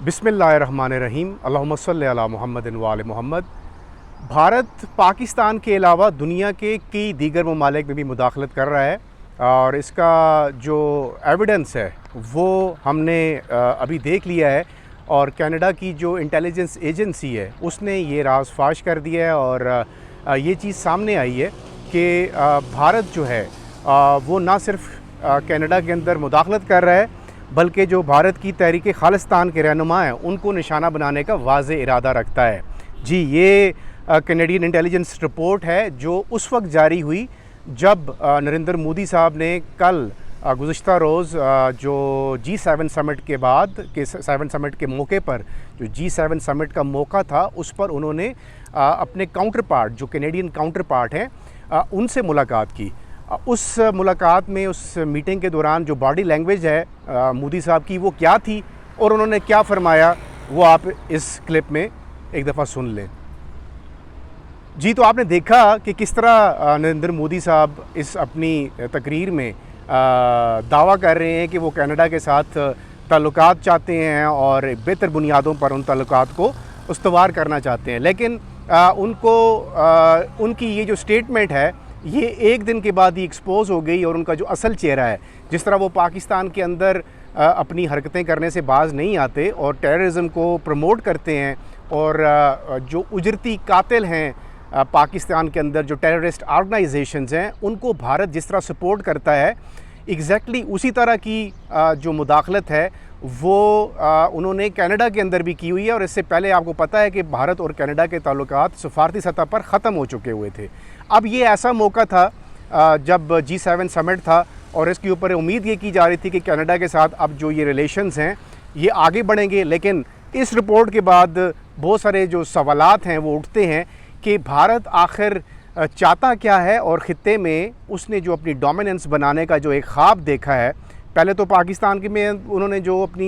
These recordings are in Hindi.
बिस्मिल्लाहिर्रहमानिर्रहीम अल्लाहुम्मा सल्लि अला मुहम्मदिन व आले मुहम्मद। भारत पाकिस्तान के अलावा दुनिया के कई दीगर ममालिक में भी मुदाखलत कर रहा है और इसका जो एविडेंस है वो हमने अभी देख लिया है। और कनाडा की जो इंटेलिजेंस एजेंसी है उसने ये राज फाश कर दिया है और ये चीज़ सामने आई है कि भारत जो है वो ना सिर्फ कनाडा के अंदर मुदाखलत कर रहा है बल्कि जो भारत की तहरीक खालिस्तान के रहनुमा हैं उनको निशाना बनाने का वाज़े इरादा रखता है। जी, ये कैनेडियन इंटेलिजेंस रिपोर्ट है जो उस वक्त जारी हुई जब नरेंद्र मोदी साहब ने कल गुज़िश्ता रोज़ जो G7 समिट के बाद के 7 समिट के मौके पर जो G7 समिट का मौका था उस पर उन्होंने अपने काउंटर पार्ट जो कैनेडियन काउंटर पार्ट हैं उनसे मुलाकात की। उस मुलाकात में उस मीटिंग के दौरान जो बॉडी लैंग्वेज है मोदी साहब की वो क्या थी और उन्होंने क्या फरमाया वो आप इस क्लिप में एक दफ़ा सुन लें। जी, तो आपने देखा कि किस तरह नरेंद्र मोदी साहब इस अपनी तकरीर में दावा कर रहे हैं कि वो कनाडा के साथ ताल्लुकात चाहते हैं और बेहतर बुनियादों पर उन ताल्लुकात को उस्तवार करना चाहते हैं। लेकिन उनकी ये जो स्टेटमेंट है ये एक दिन के बाद ही एक्सपोज हो गई और उनका जो असल चेहरा है, जिस तरह वो पाकिस्तान के अंदर अपनी हरकतें करने से बाज नहीं आते और टेररिज्म को प्रमोट करते हैं और जो उजरती कातिल हैं पाकिस्तान के अंदर जो टेररिस्ट ऑर्गेनाइजेशंस हैं उनको भारत जिस तरह सपोर्ट करता है, एग्जैक्टली उसी तरह की जो मुदाखलत है वो उन्होंने कनाडा के अंदर भी की हुई है। और इससे पहले आपको पता है कि भारत और कनाडा के ताल्लुकात सफारती सतह पर ख़त्म हो चुके हुए थे। अब ये ऐसा मौका था जब G7 समिट था और इसके ऊपर उम्मीद ये की जा रही थी कि कनाडा के साथ अब जो ये रिलेशंस हैं ये आगे बढ़ेंगे। लेकिन इस रिपोर्ट के बाद बहुत सारे जो सवालात हैं वो उठते हैं कि भारत आखिर चाहता क्या है और ख़ित्ते में उसने जो अपनी डोमिनेंस बनाने का जो एक ख्वाब देखा है। पहले तो पाकिस्तान के में उन्होंने जो अपनी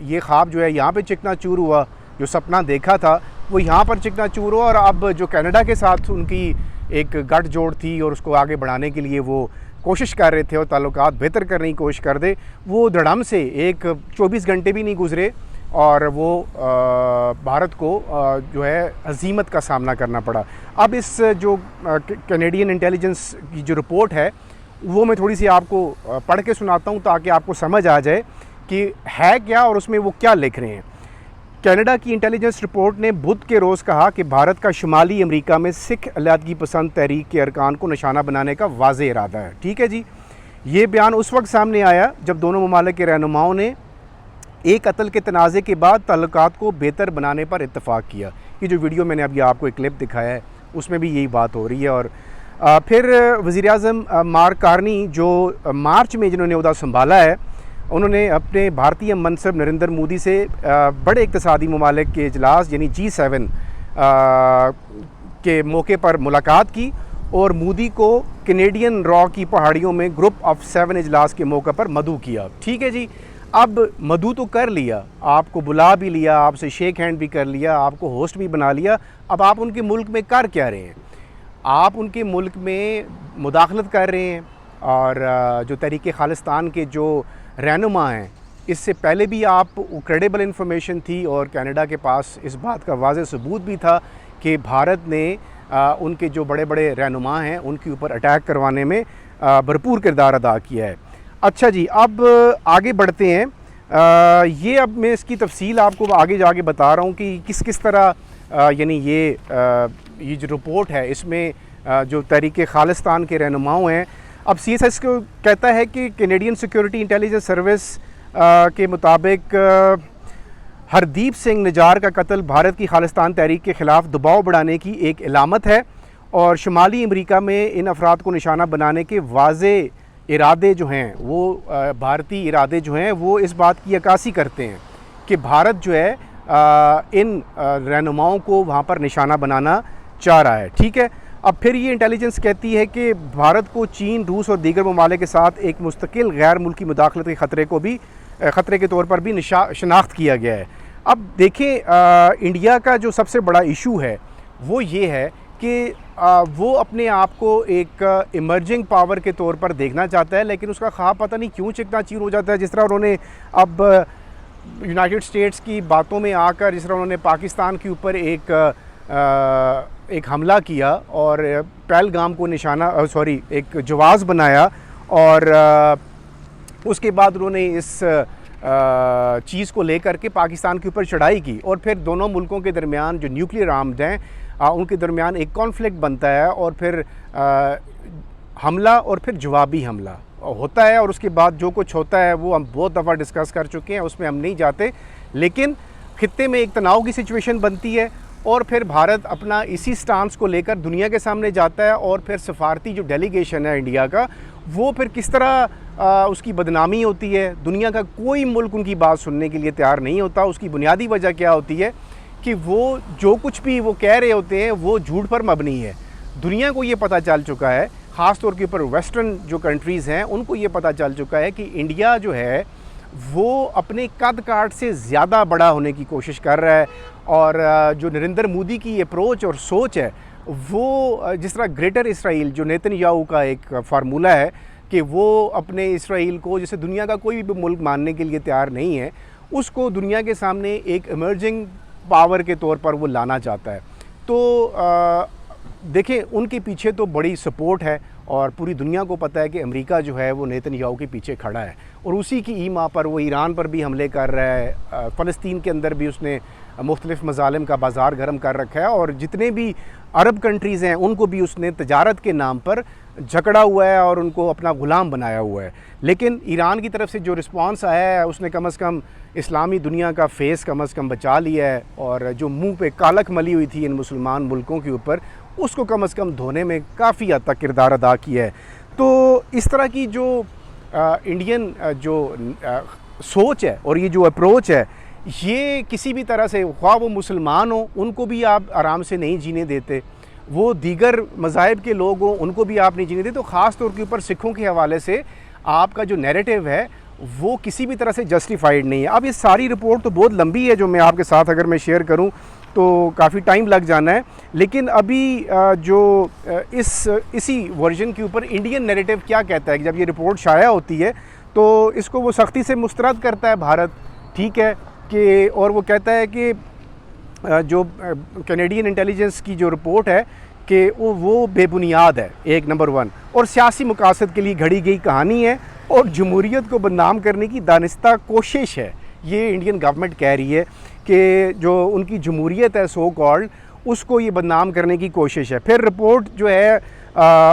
ये ख्वाब जो है यहाँ पे चिकनाचूर हुआ, जो सपना देखा था वो यहाँ पर चिकनाचूर हुआ और अब जो कनाडा के साथ उनकी एक गठजोड़ थी और उसको आगे बढ़ाने के लिए वो कोशिश कर रहे थे और ताल्लुकात बेहतर करने की कोशिश कर दे, वो धड़म से एक 24 घंटे भी नहीं गुजरे और वो भारत को जो है हज़ीमत का सामना करना पड़ा। अब इस जो कैनेडियन इंटेलिजेंस की जो रिपोर्ट है वो मैं थोड़ी सी आपको पढ़ के सुनाता हूँ ताकि आपको समझ आ जाए कि है क्या और उसमें वो क्या लिख रहे हैं। कनाडा की इंटेलिजेंस रिपोर्ट ने बुध के रोज़ कहा कि भारत का शुमाली अमेरिका में सिख अलहदगी पसंद तहरीक के अरकान को निशाना बनाने का वाज़े इरादा है। ठीक है जी, ये बयान उस वक्त सामने आया जब दोनों ममालिक के रहनुमाओं ने एक कत्ल के तनाज़े के बाद ताल्लुकात को बेहतर बनाने पर इत्तफ़ाक़ किया। ये जो वीडियो मैंने अभी आपको एक क्लिप दिखाया है उसमें भी यही बात हो रही है। और फिर वज़ीर-ए-आज़म मार्क कार्नी जो मार्च में जिन्होंने ओहदा संभाला है उन्होंने अपने भारतीय मनसब नरेंद्र मोदी से बड़े इक़्तिसादी ममालिक के इजलास यानी G7 के मौके पर मुलाकात की और मोदी को कैनेडियन रॉ की पहाड़ियों में ग्रुप ऑफ 7 इजलास के मौके पर मदऊ किया। ठीक है जी, अब मदऊ तो कर लिया, आपको बुला भी लिया, आपसे शेक हैंड भी कर लिया, आपको होस्ट भी बना लिया। अब आप उनके मुल्क में कर क्या रहे हैं? आप उनके मुल्क में मुदाखलत कर रहे हैं और जो तहरीक खालिस्तान के जो रहनुमा हैं इससे पहले भी आप क्रेडिबल इन्फॉर्मेशन थी और कनाडा के पास इस बात का वाज़ेह सबूत भी था कि भारत ने उनके जो बड़े बड़े रहनुमा हैं उनके ऊपर अटैक करवाने में भरपूर किरदार अदा किया है। अच्छा जी, अब आगे बढ़ते हैं। ये अब मैं इसकी तफसील आपको आगे जाके बता रहा हूँ कि किस किस तरह यानी ये जो रिपोर्ट है इसमें जो तहरीक खालिस्तान के रहनुमाओं हैं। अब CSIS को कहता है कि कैनेडियन सिक्योरिटी इंटेलिजेंस सर्विस के मुताबिक हरदीप सिंह निजार का कत्ल भारत की खालिस्तान तहरीक के ख़िलाफ़ दबाव बढ़ाने की एक इलामत है और शुमाली अमेरिका में इन अफराद को निशाना बनाने के वाज़े इरादे जो हैं वो भारतीय इरादे जो हैं वो इस बात की अक्कासी करते हैं कि भारत जो है इन रहनुमाओं को वहाँ पर निशाना बनाना चाह रहा है। ठीक है, अब फिर ये इंटेलिजेंस कहती है कि भारत को चीन, रूस और दीगर ममालिक के साथ एक मुस्तकिल गैर मुल्की मुदाखलत के ख़तरे के तौर पर भी शनाख्त किया गया है। अब देखें इंडिया का जो सबसे बड़ा इशू है वो ये है कि वो अपने आप को एक इमर्जिंग पावर के तौर पर देखना चाहता है, लेकिन उसका ख्वाब पता नहीं क्यों चिकनाचूर हो जाता है। जिस तरह उन्होंने अब यूनाइटेड स्टेट्स की बातों में आकर जिस तरह उन्होंने पाकिस्तान के ऊपर एक हमला किया और पहलगाम को निशाना एक जवाज़ बनाया, और उसके बाद उन्होंने इस चीज़ को लेकर के पाकिस्तान के ऊपर चढ़ाई की, और फिर दोनों मुल्कों के दरमियान जो न्यूक्लियर आर्म्ड हैं उनके दरमियान एक कॉन्फ्लिक्ट बनता है, और फिर हमला और फिर जवाबी हमला होता है, और उसके बाद जो कुछ होता है वो हम बहुत दफ़ा डिस्कस कर चुके हैं, उसमें हम नहीं जाते। लेकिन खित्ते में एक तनाव की सिचुएशन बनती है, और फिर भारत अपना इसी स्टांस को लेकर दुनिया के सामने जाता है, और फिर सफारती जो डेलीगेशन है इंडिया का, वो फिर किस तरह उसकी बदनामी होती है। दुनिया का कोई मुल्क उनकी बात सुनने के लिए तैयार नहीं होता। उसकी बुनियादी वजह क्या होती है कि वो जो कुछ भी वो कह रहे होते हैं वो झूठ पर मबनी है। दुनिया को ये पता चल चुका है, ख़ास तौर के ऊपर वेस्टर्न जो कंट्रीज़ हैं उनको ये पता चल चुका है कि इंडिया जो है वो अपने कद काठ से ज़्यादा बड़ा होने की कोशिश कर रहा है, और जो नरेंद्र मोदी की अप्रोच और सोच है वो जिस तरह ग्रेटर इसराइल जो नेतन्याहू का एक फार्मूला है कि वो अपने इसराइल को जैसे दुनिया का कोई भी मुल्क मानने के लिए तैयार नहीं है, उसको दुनिया के सामने एक इमर्जिंग पावर के तौर पर वो लाना चाहता है। तो देखें, उनके पीछे तो बड़ी सपोर्ट है, और पूरी दुनिया को पता है कि अमेरिका जो है वो नेतन्याहू के पीछे खड़ा है, और उसी की ईमा पर वो ईरान पर भी हमले कर रहा है। फ़लस्तीन के अंदर भी उसने मुख्तलिफ़ मज़ालिम का बाज़ार गर्म कर रखा है, और जितने भी अरब कंट्रीज़ हैं उनको भी उसने तजारत के नाम पर जकड़ा हुआ है और उनको अपना ग़ुलाम बनाया हुआ है। लेकिन ईरान की तरफ से जो रिस्पांस आया है उसने कम से कम इस्लामी दुनिया का फेस कम से कम बचा लिया है, और जो मुंह पे कालक मली हुई थी इन मुसलमान मुल्कों के ऊपर उसको कम से कम धोने में काफ़ी हद तक किरदार अदा किया है। तो इस तरह की जो इंडियन जो सोच है और ये जो अप्रोच है, ये किसी भी तरह से, ख्वाह वो मुसलमान हो उनको भी आप आराम से नहीं जीने देते, वो दीगर मज़ाहिब के लोग हों उनको भी आप नहीं जीने देते। तो ख़ास तौर के ऊपर सिखों के हवाले से आपका जो नैरेटिव है वो किसी भी तरह से जस्टिफाइड नहीं है। अब ये सारी रिपोर्ट तो बहुत लंबी है, जो मैं आपके साथ अगर मैं शेयर करूं तो काफ़ी टाइम लग जाना है, लेकिन अभी जो इसी वर्जन के ऊपर इंडियन नैरेटिव क्या कहता है कि जब ये रिपोर्ट शाया होती है तो इसको वो सख्ती से मुस्तरद करता है भारत, ठीक है कि, और वो कहता है कि जो कैनेडियन इंटेलिजेंस की जो रिपोर्ट है कि वो बेबुनियाद है, एक नंबर 1, और सियासी मकासद के लिए घड़ी गई कहानी है और जमहूरियत को बदनाम करने की दानिस्ता कोशिश है। ये इंडियन गवर्नमेंट कह रही है कि जो उनकी जमहूरियत है सो कॉल्ड, उसको ये बदनाम करने की कोशिश है। फिर रिपोर्ट जो है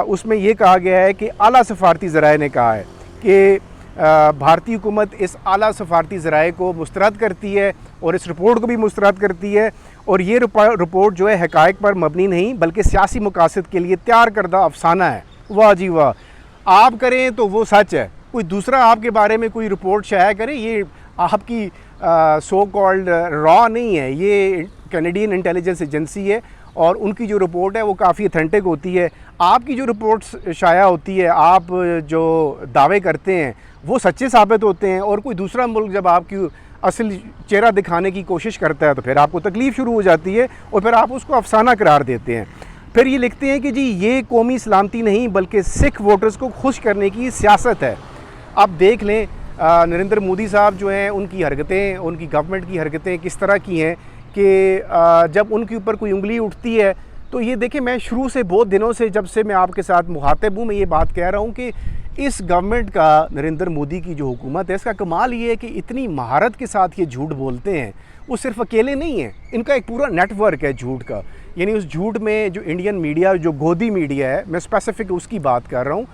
उसमें ये कहा गया है कि आला सफारती ज़राए ने कहा है कि भारतीय हुकूमत इस आला सफारती ज़राए को मुस्तरद करती है और इस रिपोर्ट को भी मुस्तरद करती है, और ये रिपोर्ट जो है हक़ाइक़ पर मबनी नहीं बल्कि सियासी मकासद के लिए तैयार करदा अफसाना है। वाह जी वाह, आप करें तो वो सच है, कोई दूसरा आपके बारे में कोई रिपोर्ट शाया करे, ये आपकी सो कॉल्ड रॉ नहीं है, ये कैनेडियन इंटेलिजेंस एजेंसी है और उनकी जो रिपोर्ट है वो काफ़ी अथेंटिक होती है। आपकी जो रिपोर्ट्स शाया होती है, आप जो दावे करते हैं वो सच्चे साबित होते हैं, और कोई दूसरा मुल्क जब आपकी असल चेहरा दिखाने की कोशिश करता है तो फिर आपको तकलीफ़ शुरू हो जाती है और फिर आप उसको अफसाना करार देते हैं। फिर ये लिखते हैं कि जी ये कौमी सलामती नहीं बल्कि सिख वोटर्स को खुश करने की सियासत है। आप देख लें नरेंद्र मोदी साहब जो हैं उनकी हरकतें, उनकी गवर्नमेंट की हरकतें किस तरह की हैं कि जब उनके ऊपर कोई उंगली उठती है तो ये देखें, मैं शुरू से बहुत दिनों से जब से मैं आपके साथ मुखातिब हूँ मैं ये बात कह रहा हूँ कि इस गवर्नमेंट का, नरेंद्र मोदी की जो हुकूमत है, इसका कमाल ये है कि इतनी महारत के साथ ये झूठ बोलते हैं। वो सिर्फ अकेले नहीं हैं, इनका एक पूरा नेटवर्क है झूठ का। यानी उस झूठ में जो इंडियन मीडिया, जो गोदी मीडिया है, मैं स्पेसिफिक उसकी बात कर रहा हूँ,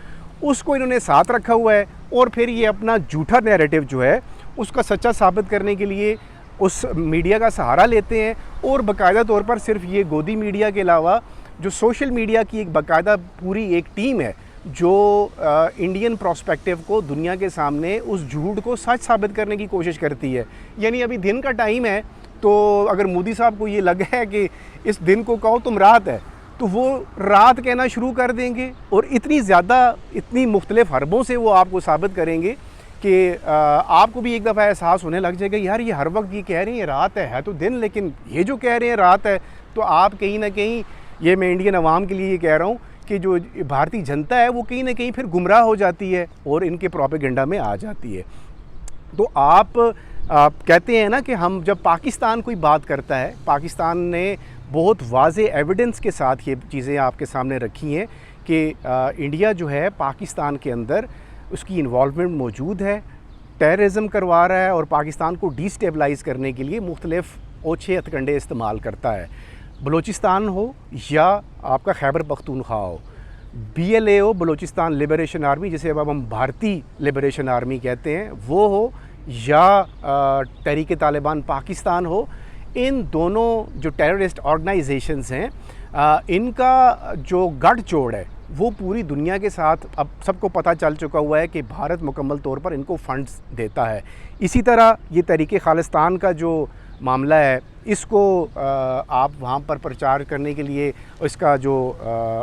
उसको इन्होंने साथ रखा हुआ है, और फिर ये अपना झूठा नैरेटिव जो है उसका सच्चा साबित करने के लिए उस मीडिया का सहारा लेते हैं। और बाकायदा तौर पर सिर्फ ये गोदी मीडिया के अलावा जो सोशल मीडिया की एक बाकायदा पूरी एक टीम है जो इंडियन प्रोस्पेक्टिव को दुनिया के सामने उस झूठ को सच साबित करने की कोशिश करती है। यानी अभी दिन का टाइम है, तो अगर मोदी साहब को ये लगा है कि इस दिन को कहो तुम रात है, तो वो रात कहना शुरू कर देंगे, और इतनी ज़्यादा, इतनी मुख्तलिफ हरबों से वो आपको साबित करेंगे कि आपको भी एक दफ़ा एहसास होने लग जाएगा, यार ये हर वक्त ये कह रहे हैं रात है तो दिन, लेकिन ये जो कह रहे हैं रात है, तो आप कहीं ना कहीं, ये मैं इंडियन अवाम के लिए ये कह रहा हूँ कि जो भारतीय जनता है वो कहीं ना कहीं फिर गुमराह हो जाती है और इनके प्रोपेगेंडा में आ जाती है। तो आप आप कहते हैं ना कि हम जब पाकिस्तान कोई बात करता है, पाकिस्तान ने बहुत वाज़े एविडेंस के साथ ये चीज़ें आपके सामने रखी हैं कि इंडिया जो है पाकिस्तान के अंदर उसकी इन्वॉल्वमेंट मौजूद है, टेररिज्म करवा रहा है और पाकिस्तान को डिस्टेबलाइज़ करने के लिए मुख्तलिफ़ ओछे हथकंडे इस्तेमाल करता है। बलूचिस्तान हो या आपका खैबर पख्तूनख्वा हो, BLA बलूचिस्तान लिबरेशन आर्मी, जिसे अब हम भारतीय लिबरेशन आर्मी कहते हैं, वो हो या तहरीक तालिबान पाकिस्तान हो, इन दोनों जो टेररिस्ट ऑर्गेनाइजेशंस हैं इनका जो गठजोड़ है वो पूरी दुनिया के साथ अब सबको पता चल चुका हुआ है कि भारत मुकम्मल तौर पर इनको फंड्स देता है। इसी तरह ये तहरीक खालिस्तान का जो मामला है, इसको आप वहाँ पर प्रचार करने के लिए इसका जो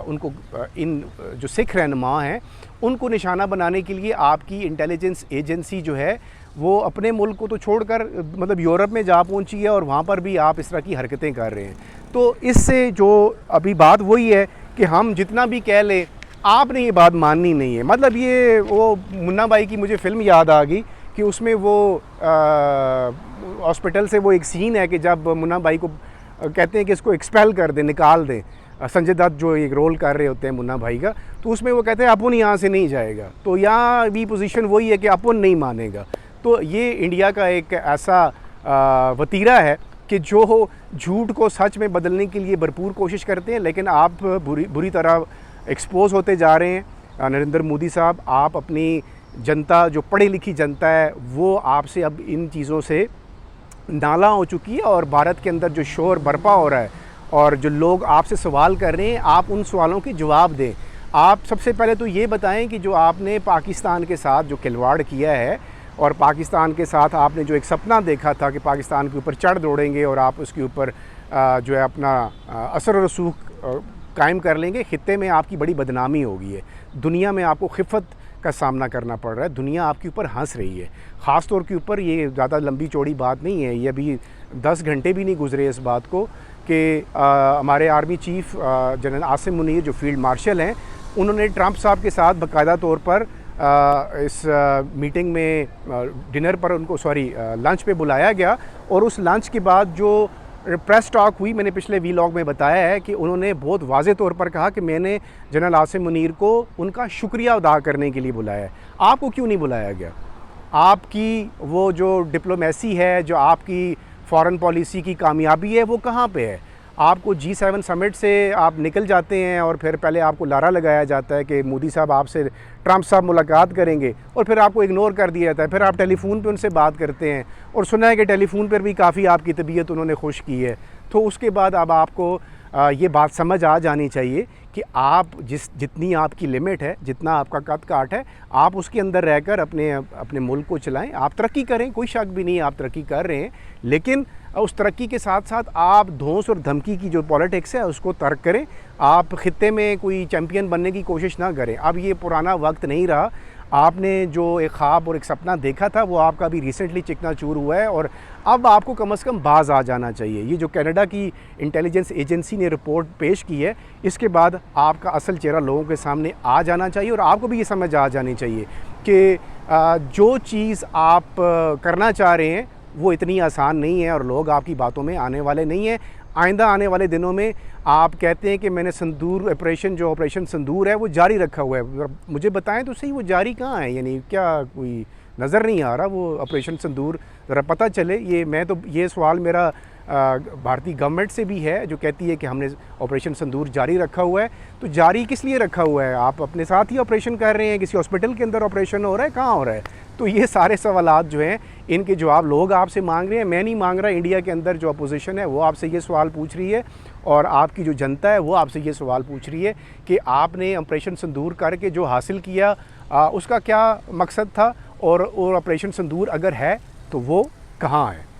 उनको इन जो सिख रहनुमा हैं उनको निशाना बनाने के लिए आपकी इंटेलिजेंस एजेंसी जो है वो अपने मुल्क को तो छोड़कर मतलब यूरोप में जा पहुंची है और वहाँ पर भी आप इस तरह की हरकतें कर रहे हैं। तो इससे जो अभी बात वही है कि हम जितना भी कह लें आपने ये बात माननी नहीं है। मतलब ये वो मुन्ना भाई की मुझे फ़िल्म याद आ गई कि उसमें वो हॉस्पिटल से वो एक सीन है कि जब मुन्ना भाई को कहते हैं कि इसको एक्सपेल कर दें, निकाल दें, संजय दत्त जो एक रोल कर रहे होते हैं मुन्ना भाई का, तो उसमें वो कहते हैं अपुन यहाँ से नहीं जाएगा। तो यहाँ भी पोजीशन वही है कि अपुन नहीं मानेगा। तो ये इंडिया का एक ऐसा वतीरा है कि जो झूठ को सच में बदलने के लिए भरपूर कोशिश करते हैं, लेकिन आप बुरी तरह एक्सपोज होते जा रहे हैं। नरेंद्र मोदी साहब, आप अपनी जनता जो पढ़ी लिखी जनता है वो आपसे अब इन चीज़ों से नाला हो चुकी है और भारत के अंदर जो शोर बर्पा हो रहा है और जो लोग आपसे सवाल कर रहे हैं, आप उन सवालों के जवाब दें। आप सबसे पहले तो ये बताएं कि जो आपने पाकिस्तान के साथ जो खिलवाड़ किया है और पाकिस्तान के साथ आपने जो एक सपना देखा था कि पाकिस्तान के ऊपर चढ़ दौड़ेंगे और आप उसके ऊपर जो है अपना असर और रसूख कायम कर लेंगे, खित्ते में आपकी बड़ी बदनामी हो गई है। दुनिया में आपको खिफ़त का सामना करना पड़ रहा है, दुनिया आपके ऊपर हंस रही है। ख़ास तौर के ऊपर ये ज़्यादा लंबी चौड़ी बात नहीं है, ये अभी 10 घंटे भी नहीं गुजरे इस बात को कि हमारे army chief general Asim Munir जो फील्ड मार्शल हैं, उन्होंने ट्रंप साहब के साथ बाकायदा तौर पर इस मीटिंग में डिनर पर उनको लंच पे बुलाया गया और उस लंच के बाद जो प्रेस टॉक हुई, मैंने पिछले वीलॉग में बताया है कि उन्होंने बहुत वाज़े तौर पर कहा कि मैंने जनरल आसिम मुनीर को उनका शुक्रिया अदा करने के लिए बुलाया है। आपको क्यों नहीं बुलाया गया? आपकी वो जो डिप्लोमेसी है, जो आपकी फ़ॉरेन पॉलिसी की कामयाबी है, वो कहाँ पे है? आपको G7 समिट से आप निकल जाते हैं और फिर पहले आपको लारा लगाया जाता है कि मोदी साहब आपसे ट्रंप साहब मुलाकात करेंगे और फिर आपको इग्नोर कर दिया जाता है। फिर आप टेलीफोन पे उनसे बात करते हैं और सुना है कि टेलीफोन पर भी काफ़ी आपकी तबीयत उन्होंने खुश की है। तो उसके बाद अब आपको ये बात समझ आ जानी चाहिए कि आप जितनी आपकी लिमिट है, जितना आपका कद काट है, आप उसके अंदर रहकर अपने मुल्क को चलाएं। आप तरक्की करें, कोई शक भी नहीं, आप तरक्की कर रहे हैं, लेकिन उस तरक्की के साथ साथ आप धौंस और धमकी की जो पॉलिटिक्स है उसको तर्क करें। आप खित्ते में कोई चैम्पियन बनने की कोशिश ना करें। अब ये पुराना वक्त नहीं रहा। आपने जो एक ख्वाब और एक सपना देखा था वो आपका भी रिसेंटली चिकनाचूर हुआ है और अब आपको कम से कम बाज आ जाना चाहिए। ये जो कनाडा की इंटेलिजेंस एजेंसी ने रिपोर्ट पेश की है, इसके बाद आपका असल चेहरा लोगों के सामने आ जाना चाहिए और आपको भी ये समझ आ जानी चाहिए कि जो चीज़ आप करना चाह रहे हैं वो इतनी आसान नहीं है और लोग आपकी बातों में आने वाले नहीं हैं। आइंदा आने वाले दिनों में आप कहते हैं कि मैंने संदूर ऑपरेशन संदूर है वो जारी रखा हुआ है। मुझे बताएं तो सही, वो जारी कहाँ है? यानी क्या कोई नज़र नहीं आ रहा वो ऑपरेशन संदूर? ज़रा पता चले। ये सवाल मेरा भारतीय गवर्नमेंट से भी है जो कहती है कि हमने ऑपरेशन संदूर जारी रखा हुआ है। तो जारी किस लिए रखा हुआ है? आप अपने साथ ही ऑपरेशन कर रहे हैं, किसी हॉस्पिटल के अंदर ऑपरेशन हो रहा है, कहाँ हो रहा है? तो ये सारे सवालात जो हैं इनके जवाब लोग आपसे मांग रहे हैं, मैं नहीं मांग रहा। इंडिया के अंदर जो अपोजिशन है वो आपसे ये सवाल पूछ रही है और आपकी जो जनता है वो आपसे ये सवाल पूछ रही है कि आपने ऑपरेशन संदूर करके जो हासिल किया उसका क्या मकसद था और ऑपरेशन संदूर अगर है तो वो कहाँ है?